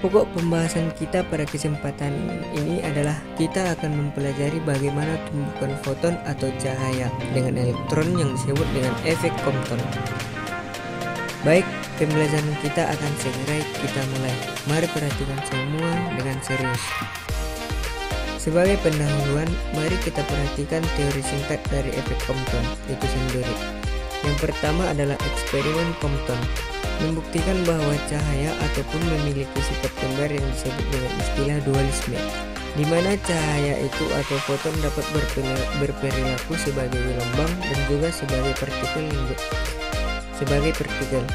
Pokok pembahasan kita pada kesempatan ini adalah kita akan mempelajari bagaimana tumbukan foton atau cahaya dengan elektron yang disebut dengan efek Compton. Baik, pembelajaran kita akan segera kita mulai. Mari perhatikan semua dengan serius. Sebagai pendahuluan, mari kita perhatikan teori singkat dari efek Compton itu sendiri. Yang pertama adalah eksperimen Compton, membuktikan bahwa cahaya ataupun memiliki sifat kembar yang disebut dengan istilah dualisme, di mana cahaya itu atau foton dapat berperilaku sebagai gelombang dan juga sebagai partikel.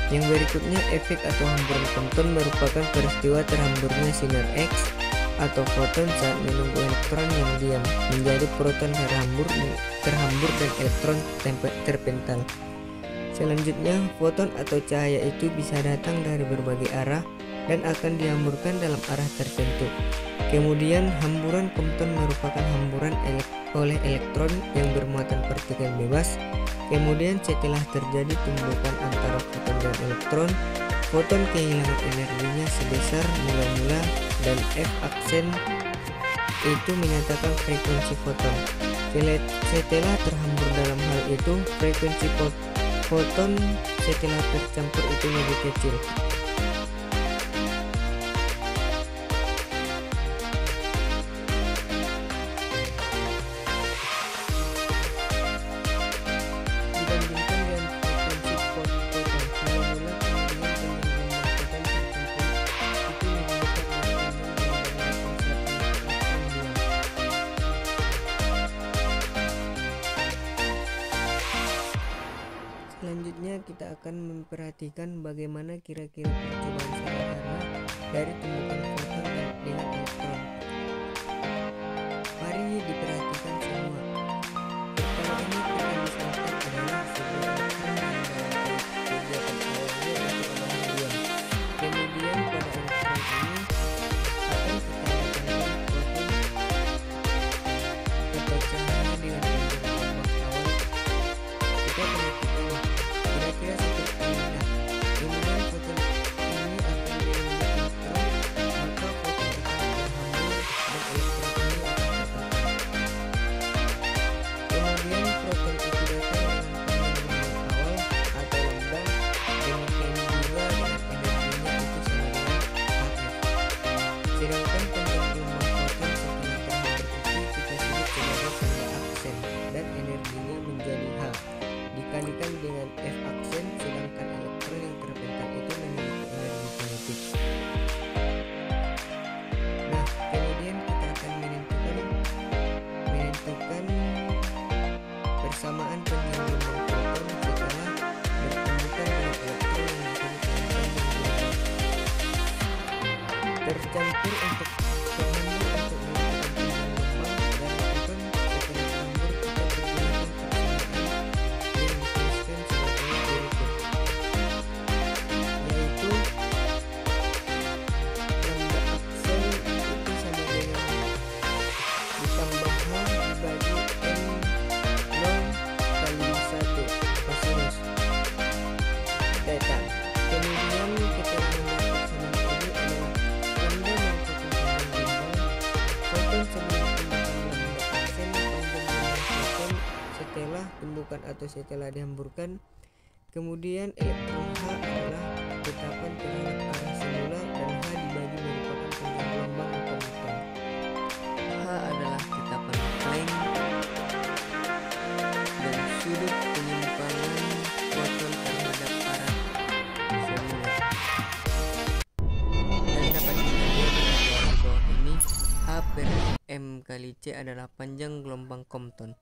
Yang berikutnya, efek atau hamburan Compton merupakan peristiwa terhamburnya sinar X atau foton saat menunggu elektron yang diam menjadi proton terhambur dan elektron terpental. Selanjutnya, foton atau cahaya itu bisa datang dari berbagai arah dan akan dihamburkan dalam arah tertentu. Kemudian, hamburan Compton merupakan hamburan oleh elektron yang bermuatan partikel bebas. Kemudian, setelah terjadi tumbukan antara foton dan elektron, foton kehilangan energinya sebesar mula-mula dan F aksen itu menyatakan frekuensi foton. Setelah terhambur dalam hal itu, frekuensi foton setelah tercampur itu lebih kecil. Dibandingkan dengan frekuensi foton mula-mula, kemudian dengan gelombang foton itu Selanjutnya kita akan memperhatikan bagaimana kira-kira percobaan sederhana dari tumbukan foton dengan elektron. Mari diperhatikan semua. Pertama ini kita misalkan adalah sebuah elektron yang dalam kegiatan awalnya itu adalah diam. Kemudian pada elektron ini akan kita datangkan foton atau cahaya dengan gelombang awal. Kita perhatikan kira-kira seperti ini. Kemudian foton ini akan diambil elektron, maka foton akan terhambur dan elektron ini akan terpental. Kemudian proton itu datang dengan gelombang awal atau lambda, demikian juga dengan energinya itu sama dengan Hf. Sedangkan tentang gelombang foton setelah terhambur itu kita sebut sebagai tanda aksen dan energinya menjadi H dikalikan dengan F aksen, sedangkan elektron yang terpental itu memiliki energi kinetik. Nah, kemudian kita akan menentukan persamaan panjang gelombang foton setelah bertumbukan dengan elektron yang disebut dengan panjang gelombang. Tercampur untuk terhambur untuk menentukan panjang gelombang dari foton setelah terhambur kita menggunakan persamaan yang dituliskan sebagai berikut, yaitu lambda aksen itu sama dengan ditambah H dibagi N0 kali 1 kosinus theta. Kemudian keterangan persamaan ini adalah lambda merupakan panjang gelombang foton sebelum tumbukan lambda aksen panjang gelombang foton setelah tumbukan atau setelah dihamburkan. Kemudian elektron H adalah tetapan terhadap arah semula dan H dibagi merupakan panjang gelombang Compton. H adalah tetapan Planck dan sudut penyimpanan foton terhadap arah semula. Dan dapat kita lihat pada di bawah ini, H per M kali C adalah panjang gelombang Compton.